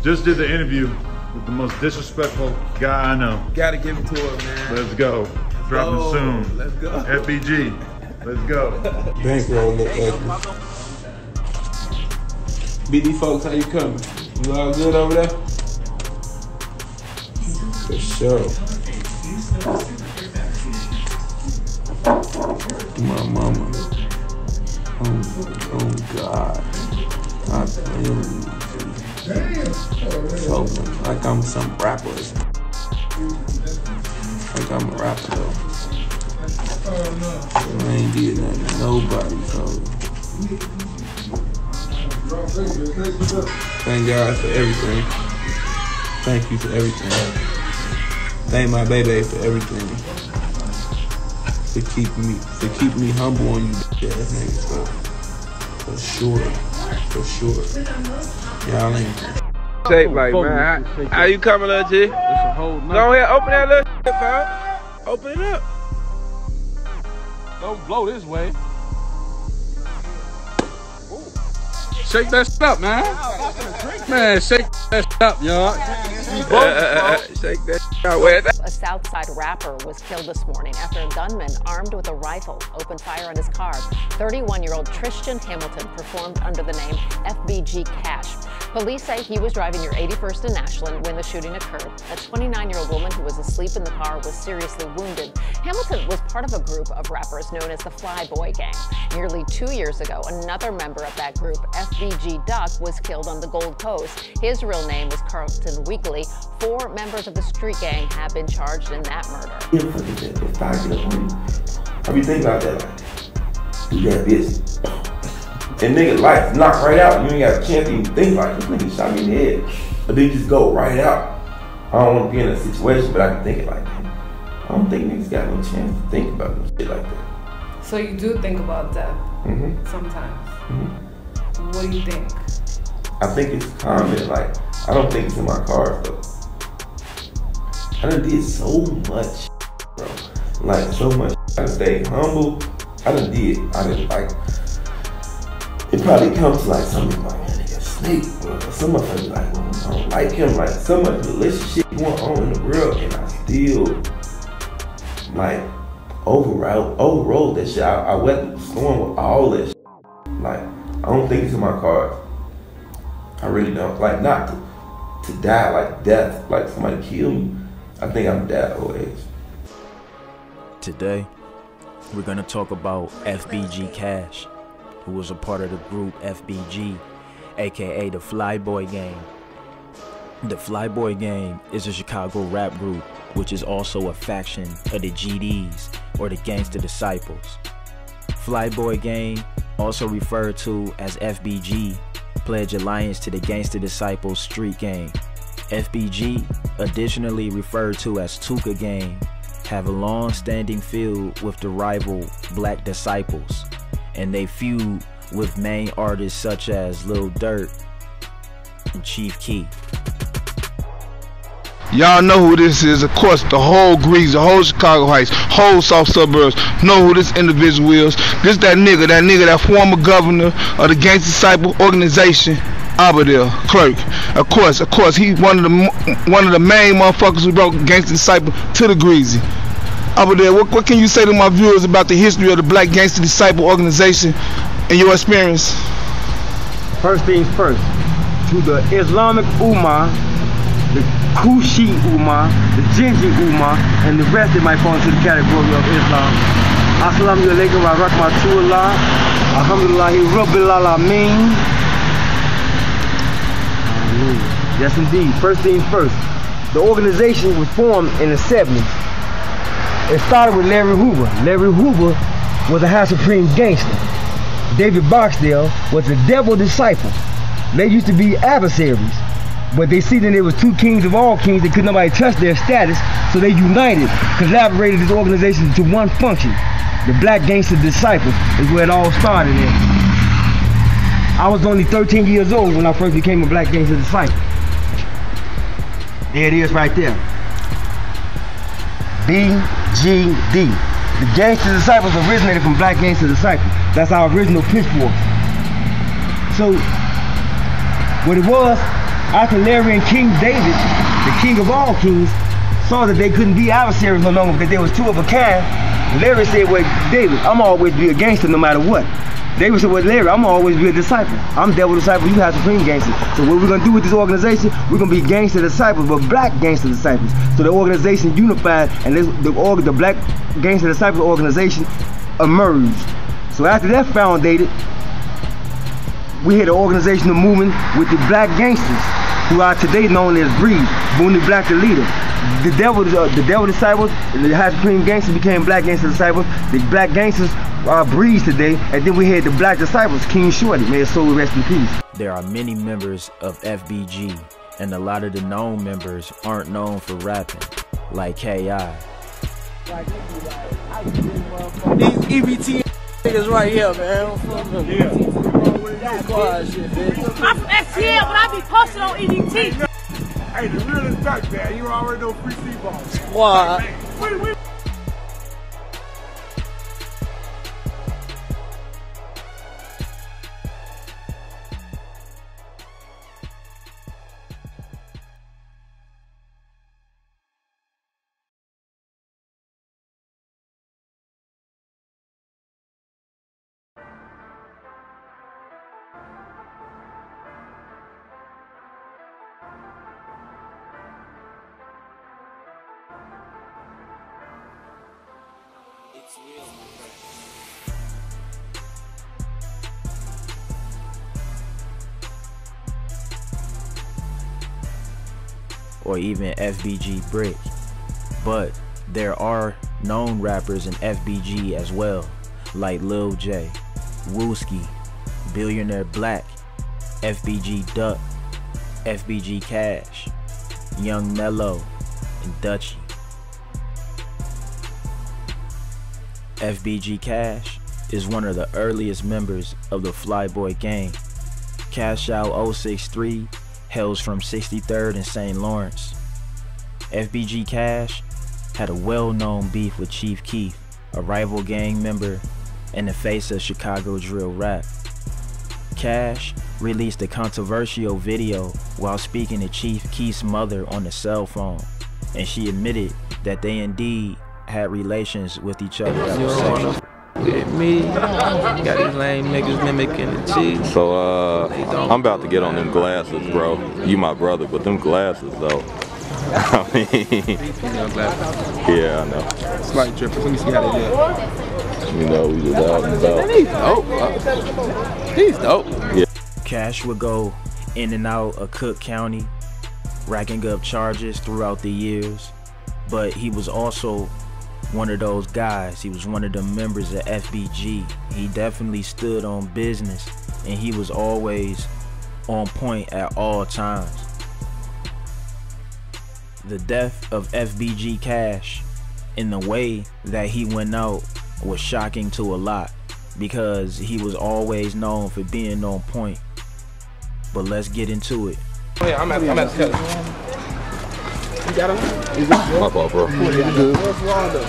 Just did the interview with the most disrespectful guy I know. Gotta give it to him, man. Let's go. Dropping soon. Let's go. FBG. Let's go. Bankroll look like BD folks, how you coming? You all good over there? For sure. My mama. Oh God. I really so like I'm some rapper. Like I'm a rapper though. I ain't did nothing to nobody, so thank God for everything. Thank you for everything. Thank my baby for everything. To keep me humble on you, ass niggas. For sure. Y'all ain't shape like, man. How you coming, little G? Go ahead, open that little shit, pal. Open it up. Don't blow this way. Shake that shit up, man. Man, shake that shit up, y'all. Shake that shit out. A Southside rapper was killed this morning after a gunman armed with a rifle opened fire on his car. 31-year-old Tristan Hamilton performed under the name FBG Cash. Police say he was driving near 81st and Ashland when the shooting occurred. A 29-year-old woman who was asleep in the car was seriously wounded. Hamilton was part of a group of rappers known as the Flyboy Gang. Nearly 2 years ago, another member of that group, FBG Duck, was killed on the Gold Coast. His real name is Carlton Weekly. 4 members of the street gang have been charged in that murder. If I get up on you, I be thinking about that like that. Do that bitch. And nigga life knocked right out. You ain't got a chance to even think like this nigga shot me in the head. But they just go right out. I don't want to be in a situation, but I can think it like that. I don't think niggas got no chance to think about no shit like that. So you do think about death sometimes. What do you think? I think it's common. Like, I don't think it's in my cards though. I done did so much, bro. Like, so much. I done stayed humble. I done like, it probably comes to like something like, man, nigga, snake, bro. Some motherfuckers like, well, I don't like him. Like, so much delicious shit going on in the world, and I still, like, overrode that shit. I weathered the storm with all that shit. Like, I don't think it's in my cards. I really don't. Like, not to die, like death, like somebody kill me. I think I'm that old age. Today, we're gonna talk about FBG Cash, who was a part of the group FBG, aka the Flyboy Gang. The Flyboy Gang is a Chicago rap group, which is also a faction of the GDs, or the Gangsta Disciples. Flyboy Gang, also referred to as FBG, pledge allegiance to the Gangsta Disciples street gang. FBG, additionally referred to as Tuka Gang, have a long-standing feud with the rival Black Disciples, and they feud with main artists such as Lil Durk and Chief Keef. Y'all know who this is, of course. The whole Grease, the whole Chicago Heights, whole South Suburbs know who this individual is. This that former governor of the Gangsta Disciple organization, Aberdell Clerk. Of course, he one of the main motherfuckers who brought Gangsta Disciple to the Greasy. Aberdell, what can you say to my viewers about the history of the Black Gangsta Disciple organization and your experience? First things first, to the Islamic Ummah, the Kushi Ummah, the Jinji Ummah, and the rest that might fall into the category of Islam. Assalamu alaikum wa rahmatullah. Alhamdulillahi rabbil alameen. Yes indeed. First things first. The organization was formed in the 70s. It started with Larry Hoover. Larry Hoover was a High Supreme gangster. David Barksdale was a devil disciple. They used to be adversaries, but they see that there was 2 kings of all kings that could nobody touch their status, so they united, collaborated this organization to one function. The Black Gangsta Disciples is where it all started in. I was only 13 years old when I first became a Black Gangsta Disciple. There it is right there. BGD. The Gangsta Disciples originated from Black Gangsta Disciples. That's our original pitchfork. So, what it was, After Larry and King David, the king of all kings, saw that they couldn't be adversaries no longer because they was two of a kind, Larry said, well, David, I'm always be a gangster no matter what. David said, well, Larry, I'm always be a disciple. I'm devil disciple, you have supreme gangster. So what we're gonna do with this organization, we're gonna be gangster disciples, but black gangster disciples. So the organization unified, and the black gangster disciple organization emerged. So after that founded, we had an organizational movement with the black gangsters, who are today known as Breed, Booney Black the leader. The devil disciples, the high supreme gangsters became black gangster disciples. The black gangsters are Breeds today, and then we had the black disciples, King Shorty, may his soul rest in peace. There are many members of FBG, and a lot of the known members aren't known for rapping, like K.I. These EBT niggas right here, man. I'm from STL, but I be posted on EBT. Hey, the real is back, man. You already know free C-ball. Squad. or even FBG Brick, but there are known rappers in FBG as well, like Lil J, Wooski, Billionaire Black, FBG Duck, FBG Cash, Young Mello, and Dutchy. FBG Cash is one of the earliest members of the Flyboy gang. Cash Out 063 hails from 63rd and St. Lawrence. FBG Cash had a well-known beef with Chief Keef, a rival gang member and the face of Chicago drill rap. Cash released a controversial video while speaking to Chief Keef's mother on the cell phone, and she admitted that they indeed had relations with each other that was sexual. With me, got these lame niggas mimicking the cheese. So I'm about to get on them glasses, bro. You my brother, but them glasses though. I mean, yeah, I know. Slight trip. Let me see how they look. You know, we just out and about. He's dope. Yeah. Cash would go in and out of Cook County, racking up charges throughout the years, but he was also one of those guys. He was one of the members of FBG. He definitely stood on business, and he was always on point at all times. The death of FBG Cash in the way that he went out was shocking to a lot, because he was always known for being on point. But let's get into it. Oh yeah, I'm at the cut. You got him? My fault, bro. Good. Where's Rondo?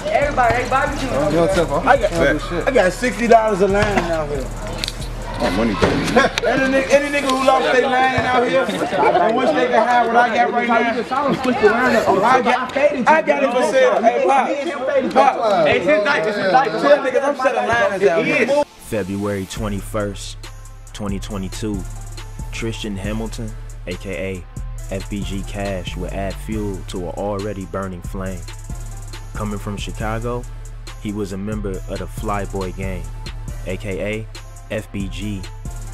Everybody, I got $60 a line out here. My money, Any nigga who lost their line out here, and wish they could have what I got right now. I got it for sale. Hey, Pop. Hey, it's his dice. Tell niggas I'm selling lines out here. February 21st, 2022, Tristan Hamilton, aka FBG Cash, would add fuel to an already burning flame. Coming from Chicago, he was a member of the Flyboy gang, aka FBG,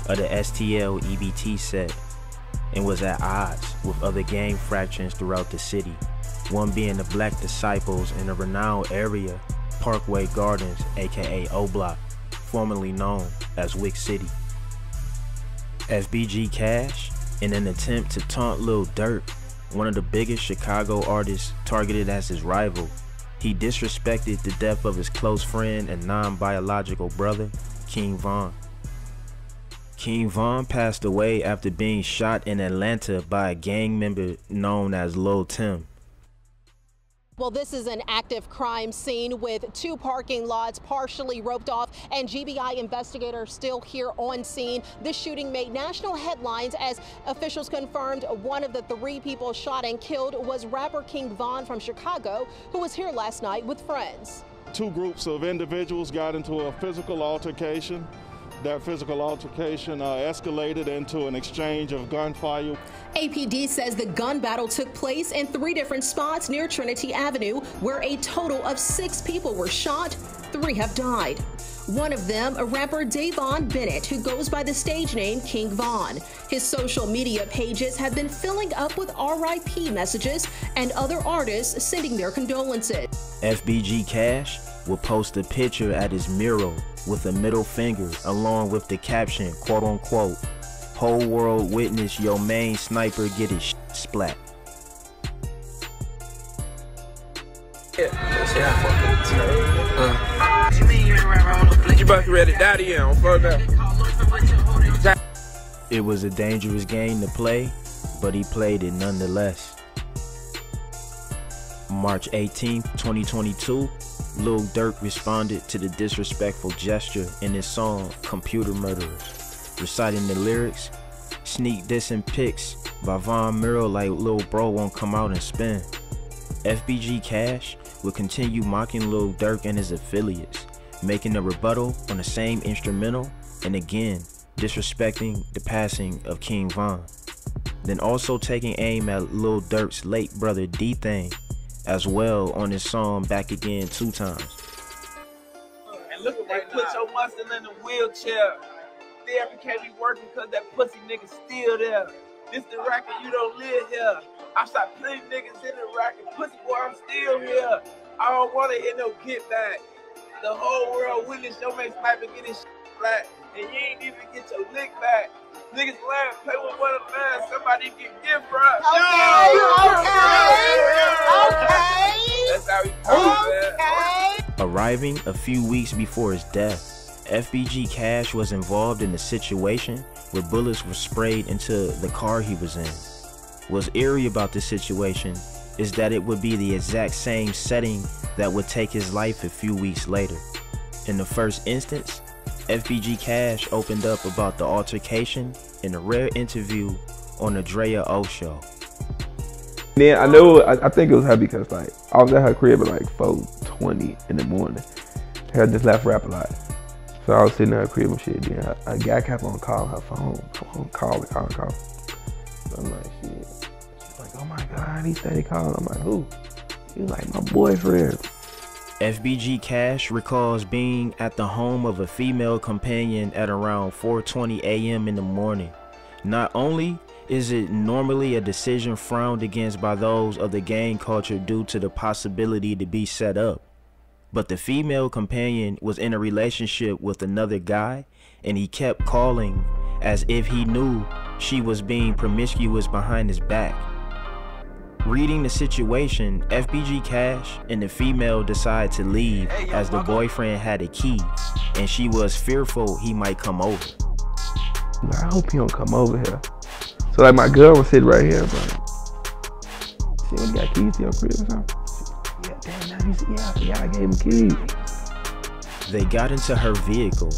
of the STL EBT set, and was at odds with other gang fractions throughout the city, one being the Black Disciples in the renowned area Parkway Gardens, aka O Block, formerly known as Wick City. FBG Cash, in an attempt to taunt Lil Durk, one of the biggest Chicago artists targeted as his rival, he disrespected the death of his close friend and non-biological brother, King Von. King Von passed away after being shot in Atlanta by a gang member known as Lil Tim. Well, this is an active crime scene with 2 parking lots partially roped off and GBI investigators still here on scene. This shooting made national headlines as officials confirmed one of the 3 people shot and killed was rapper King Von from Chicago, who was here last night with friends. 2 groups of individuals got into a physical altercation. That physical altercation escalated into an exchange of gunfire. APD says the gun battle took place in 3 different spots near Trinity Avenue, where a total of 6 people were shot. 3 have died. One of them, a rapper Davon Bennett, who goes by the stage name King Von. His social media pages have been filling up with RIP messages and other artists sending their condolences. FBG Cash will post a picture at his mural with a middle finger along with the caption, quote unquote, "Whole world witness your main sniper get his splat." You about to ready daddy in on further. It was a dangerous game to play, but he played it nonetheless. March 18th, 2022, Lil Durk responded to the disrespectful gesture in his song Computer Murderers, reciting the lyrics, "Sneak dissing pics by Von Mural like Lil Bro won't come out and spin." FBG Cash will continue mocking Lil Durk and his affiliates, making a rebuttal on the same instrumental and again disrespecting the passing of King Von. Then also taking aim at Lil Durk's late brother D-Thing as well on his song Back Again 2 times. And look at that, put your muscle in the wheelchair. Therapy can't be working because that pussy nigga still there. This the racket, you don't live here. I shot plenty niggas in the racket. Pussy boy, I'm still here. I don't want to hear no get back. The whole world witness your main sniper get his shit flat. And you ain't even get your lick back. Niggas land, play with one of them. Somebody get gift for us. Okay. That's how he comes, man. Arriving a few weeks before his death, FBG Cash was involved in a situation where bullets were sprayed into the car he was in. What's eerie about this situation is that it would be the exact same setting that would take his life a few weeks later. In the first instance, FBG Cash opened up about the altercation in a rare interview on the Drea O Show. Then I know, I think it was her because like I was at her crib at like 4:20 in the morning. Her just left rap a lot. So I was sitting at her crib and shit. Then a guy kept on calling her phone. Calling. So I'm like, shit. She's like, oh my God, he said he called. I'm like, who? He was like, my boyfriend. FBG Cash recalls being at the home of a female companion at around 4:20 a.m. in the morning. Not only is it normally a decision frowned against by those of the gang culture due to the possibility to be set up, but the female companion was in a relationship with another guy and he kept calling as if he knew she was being promiscuous behind his back. Reading the situation, FBG Cash and the female decide to leave as the boyfriend had a key and she was fearful he might come over. I hope he don't come over here. So like my girl was sitting right here, but she only got keys to your crib or something? Yeah, damn, I gave him keys. They got into her vehicle.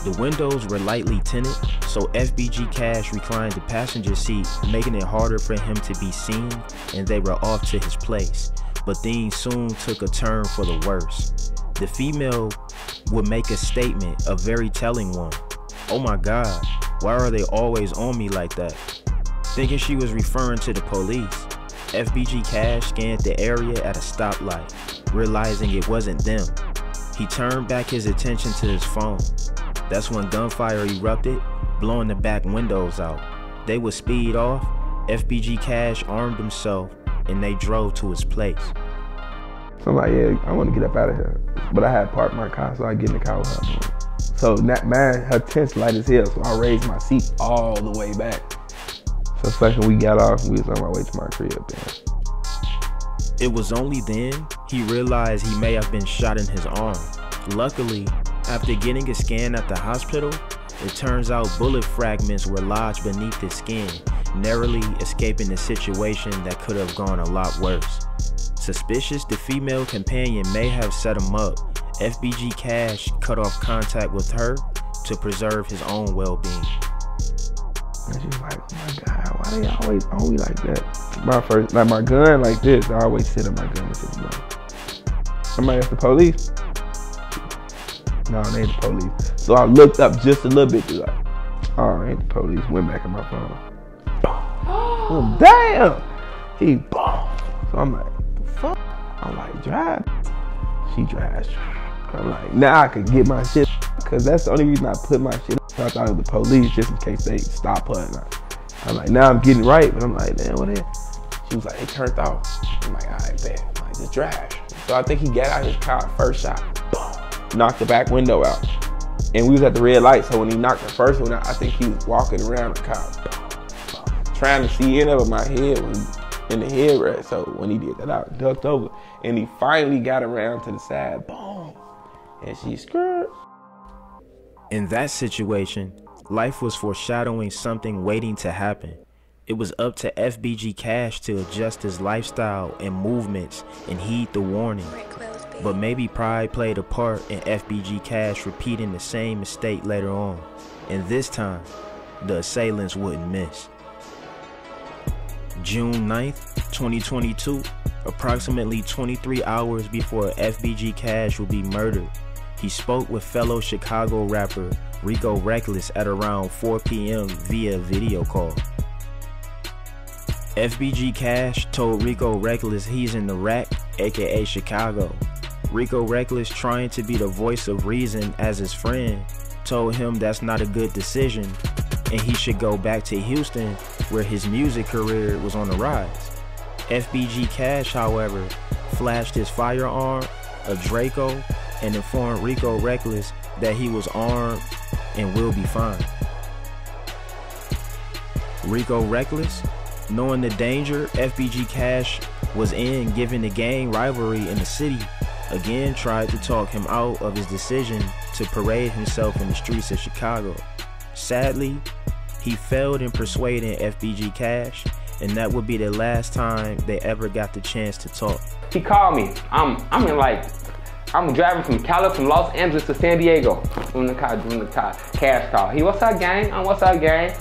The windows were lightly tinted, so FBG Cash reclined the passenger seat, making it harder for him to be seen, and they were off to his place. But things soon took a turn for the worse. The female would make a statement, a very telling one. "Oh my God, why are they always on me like that?" Thinking she was referring to the police, FBG Cash scanned the area at a stoplight, realizing it wasn't them. He turned back his attention to his phone. That's when gunfire erupted, blowing the back windows out. They would speed off. FBG Cash armed himself and they drove to his place. So I'm like, yeah, I want to get up out of here. But I had parked my car, so I get in the car with her. So her tent's light as hell, so I raised my seat all the way back. So fucking we got off and we was on our way to my crib then. It was only then he realized he may have been shot in his arm. Luckily, after getting a scan at the hospital, it turns out bullet fragments were lodged beneath his skin, narrowly escaping a situation that could have gone a lot worse. Suspicious the female companion may have set him up, FBG Cash cut off contact with her to preserve his own well-being. And she's like, oh my God, why they always on me like that? My gun like this, I always sit on my gun and sit like, somebody at the police? No, they ain't the police. So I looked up just a little bit, like, oh, ain't the police. Went back in my phone. Oh, damn! He boom. So I'm like, the fuck? I'm like, drive. She drives. I'm like, now I could get my shit, cause that's the only reason I put my shit up. I thought it was the police, just in case they stop her. And I'm like, now I'm getting right, but I'm like, damn, what is? She was like, it turned off. I'm like, all right, bet. I'm like, just drive. So I think he got out his car first shot, boom, knocked the back window out. And we was at the red light, so when he knocked the first one out, I think he was walking around the car, trying to see in it, but my head was in the headrest. So when he did that, I ducked over, and he finally got around to the side, boom, and she screwed. In that situation, life was foreshadowing something waiting to happen. It was up to FBG Cash to adjust his lifestyle and movements and heed the warning. But maybe pride played a part in FBG Cash repeating the same mistake later on. And this time, the assailants wouldn't miss. June 9th, 2022, approximately 23 hours before FBG Cash will be murdered, he spoke with fellow Chicago rapper Rico Reckless at around 4 p.m. via video call. FBG Cash told Rico Reckless he's in the rack, aka Chicago. Rico Reckless, trying to be the voice of reason as his friend, told him that's not a good decision and he should go back to Houston where his music career was on the rise. FBG Cash, however, flashed his firearm, a Draco, and informed Rico Reckless that he was armed and will be fine. Rico Reckless, knowing the danger FBG Cash was in given the gang rivalry in the city, again tried to talk him out of his decision to parade himself in the streets of Chicago. Sadly, he failed in persuading FBG Cash, and that would be the last time they ever got the chance to talk. He called me. I'm driving from Los Angeles to San Diego. Doing the car, Cash call. He, what's up, gang? What's up, gang?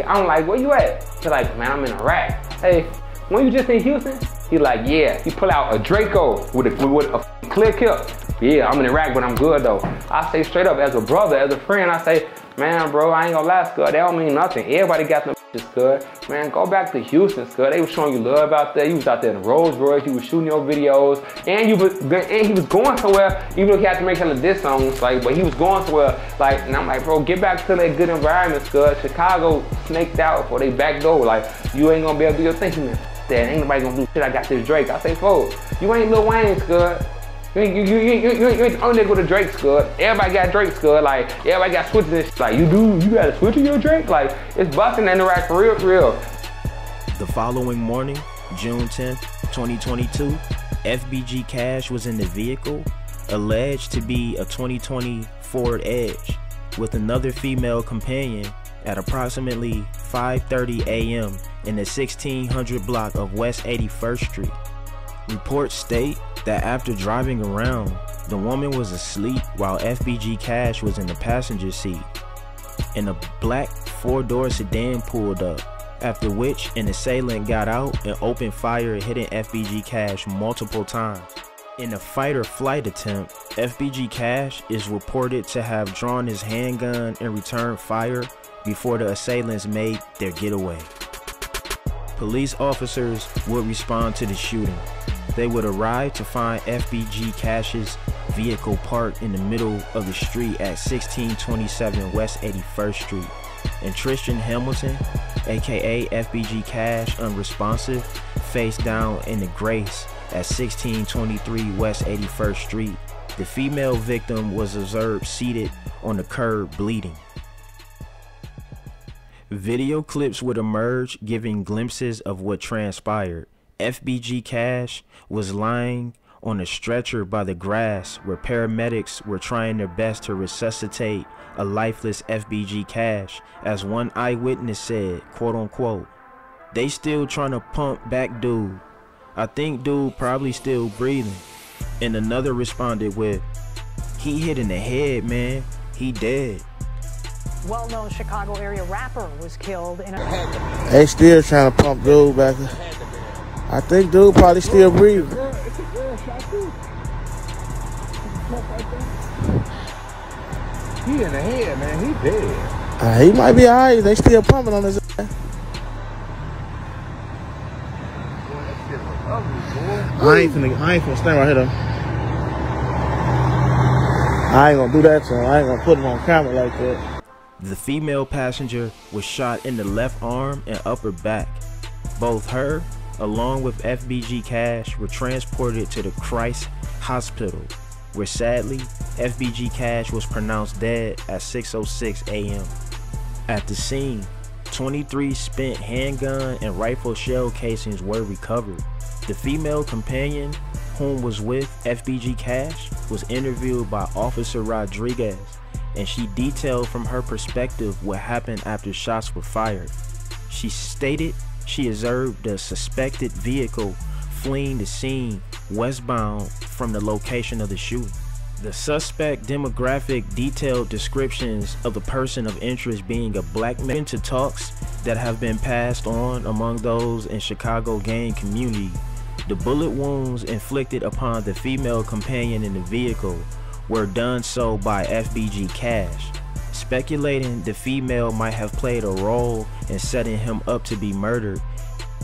I'm like, where you at? He's like, man, I'm in Iraq. Hey, when you just in Houston? He like, yeah. He pull out a Draco with a clear clip. Yeah, I'm in Iraq, but I'm good though. I say straight up, as a brother, as a friend, I say, man, bro, I ain't gonna lie, Scud. That don't mean nothing. Everybody got them Scud. Man, go back to Houston, Scud. They was showing you love out there. You was out there in the Rolls Royce. You was shooting your videos, and he was going somewhere. Even though he had to make hella diss songs, like, but he was going somewhere. Like, and I'm like, bro, get back to that good environment, Scud. Chicago snaked out for they back door. Like, you ain't gonna be able to do your thing, man. That ain't nobody gonna do shit. I got this Drake. I say, folks, you ain't Lil Wayne, Scud. You ain't the only nigga with a Drake, Scud. Everybody got Drake, Scud. Like, everybody got switches and shit. Like, you got a switch in your Drake? Like, it's busting in the rack for real, for real. The following morning, June 10th, 2022, FBG Cash was in the vehicle, alleged to be a 2020 Ford Edge, with another female companion at approximately 5:30 a.m. in the 1600 block of West 81st Street. Reports state that after driving around, the woman was asleep while FBG Cash was in the passenger seat, and a black 4-door sedan pulled up, after which an assailant got out and opened fire, hitting FBG Cash multiple times. In a fight or flight attempt, FBG Cash is reported to have drawn his handgun and returned fire before the assailants made their getaway. Police officers would respond to the shooting. They would arrive to find FBG Cash's vehicle parked in the middle of the street at 1627 West 81st Street, and Tristan Hamilton, aka FBG Cash unresponsive, face down in the grace at 1623 West 81st Street. The female victim was observed seated on the curb bleeding. Video clips would emerge giving glimpses of what transpired. FBG Cash was lying on a stretcher by the grass where paramedics were trying their best to resuscitate a lifeless FBG Cash. As one eyewitness said, quote unquote, "They still trying to pump back dude. I think dude probably still breathing. And another responded with, he hit in the head, man. He dead. Well-known Chicago area rapper was killed in a... They still trying to pump dude back. I think dude probably still breathing. He in the head, man. He dead. He might be alright. They still pumping on his ass. I ain't finna stand right here though. I ain't gonna do that to him. I ain't gonna put him on camera like that. The female passenger was shot in the left arm and upper back. Both her, along with FBG Cash, were transported to the Christ Hospital, where sadly, FBG Cash was pronounced dead at 6:06 a.m. At the scene, 23 spent handgun and rifle shell casings were recovered. The female companion, whom was with FBG Cash, was interviewed by Officer Rodriguez, and she detailed from her perspective what happened after shots were fired. She stated she observed the suspected vehicle fleeing the scene westbound from the location of the shooting. The suspect demographic detailed descriptions of the person of interest being a black man into talks that have been passed on among those in Chicago gang community. The bullet wounds inflicted upon the female companion in the vehicle were done so by FBG Cash, speculating the female might have played a role in setting him up to be murdered.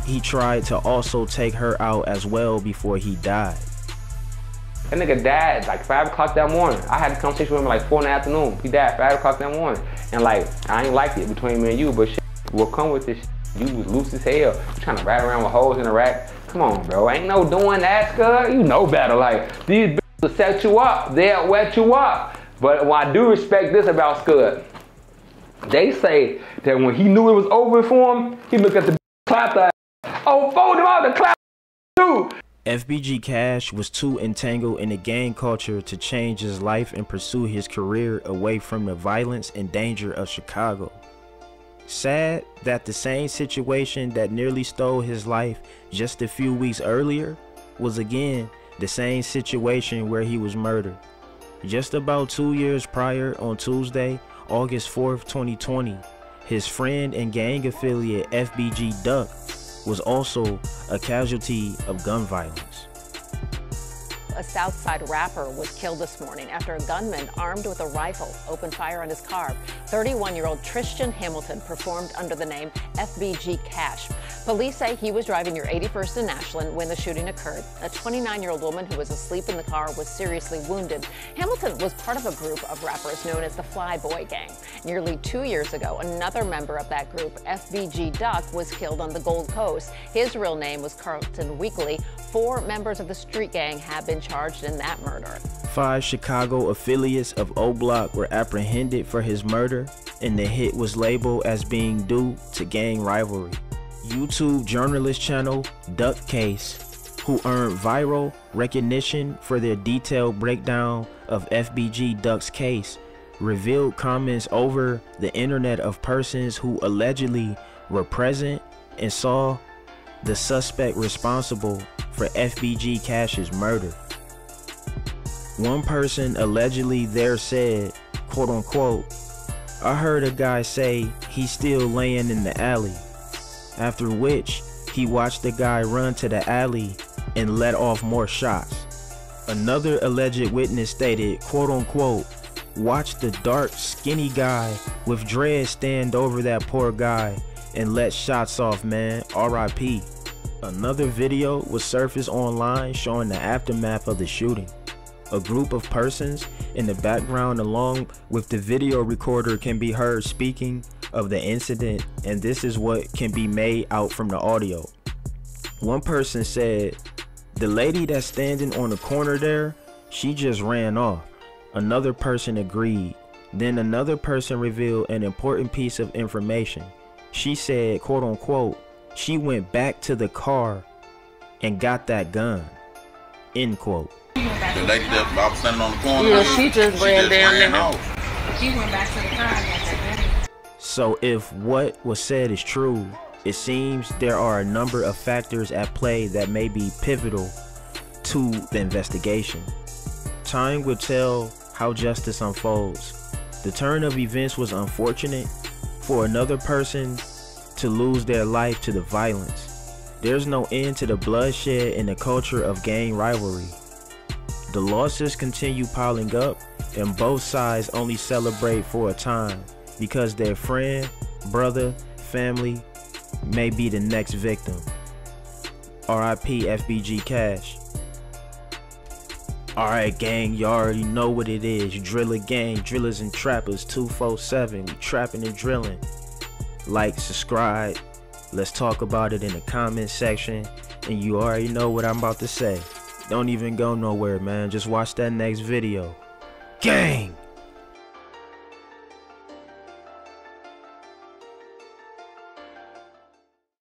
He tried to also take her out as well before he died. That nigga died like 5 o'clock that morning. I had a conversation with him like 4 in the afternoon. He died 5 o'clock that morning. And like, I ain't liked it between me and you, but shit will come with this shit. You was loose as hell. You trying to ride around with holes in the rack. Come on, bro. Ain't no doing that, Scud. You know better. Like, these bitches will set you up. They'll wet you up. But well, I do respect this about Scud. They say that when he knew it was over for him, he looked at the clap that. Oh, fold him out the clap too. FBG Cash was too entangled in the gang culture to change his life and pursue his career away from the violence and danger of Chicago. Sad that the same situation that nearly stole his life just a few weeks earlier was again the same situation where he was murdered. Just about 2 years prior, on Tuesday, August 4th, 2020, his friend and gang affiliate FBG Duck was also a casualty of gun violence. A Southside rapper was killed this morning after a gunman armed with a rifle opened fire on his car. 31-year-old Tristan Hamilton performed under the name FBG Cash. Police say he was driving near 81st and Ashland when the shooting occurred. A 29-year-old woman who was asleep in the car was seriously wounded. Hamilton was part of a group of rappers known as the Flyboy Gang. Nearly 2 years ago, another member of that group, FBG Duck, was killed on the Gold Coast. His real name was Carlton Weekly. 4 members of the street gang have been charged in that murder. 5 Chicago affiliates of O Block were apprehended for his murder, and the hit was labeled as being due to gang rivalry. YouTube journalist channel Duck Case, who earned viral recognition for their detailed breakdown of FBG Duck's case, revealed comments over the internet of persons who allegedly were present and saw the suspect responsible for FBG Cash's murder. One person allegedly there said, quote unquote, "I heard a guy say he's still laying in the alley," after which he watched the guy run to the alley and let off more shots. Another alleged witness stated, quote unquote, "Watch the dark skinny guy with dreads stand over that poor guy and let shots off, man, RIP. Another video was surfaced online showing the aftermath of the shooting. A group of persons in the background along with the video recorder can be heard speaking of the incident, and this is what can be made out from the audio. One person said, "The lady that's standing on the corner there, she just ran off." Another person agreed. Then another person revealed an important piece of information. She said, quote unquote, "She went back to the car and got that gun," end quote. The lady that I was standing on the corner, yeah, she just ran down off. She went back to the car and got that gun. So if what was said is true, It seems there are a number of factors at play that may be pivotal to the investigation. Time will tell how justice unfolds. The turn of events was unfortunate for another person to lose their life to the violence. There's no end to the bloodshed in the culture of gang rivalry. The losses continue piling up, and both sides only celebrate for a time because their friend, brother, family may be the next victim. RIP FBG Cash. Alright gang, you already know what it is. Driller gang, drillers and trappers 247. We trapping and drilling. Like, subscribe. Let's talk about it in the comment section. And you already know what I'm about to say. Don't even go nowhere, man. Just watch that next video. Gang!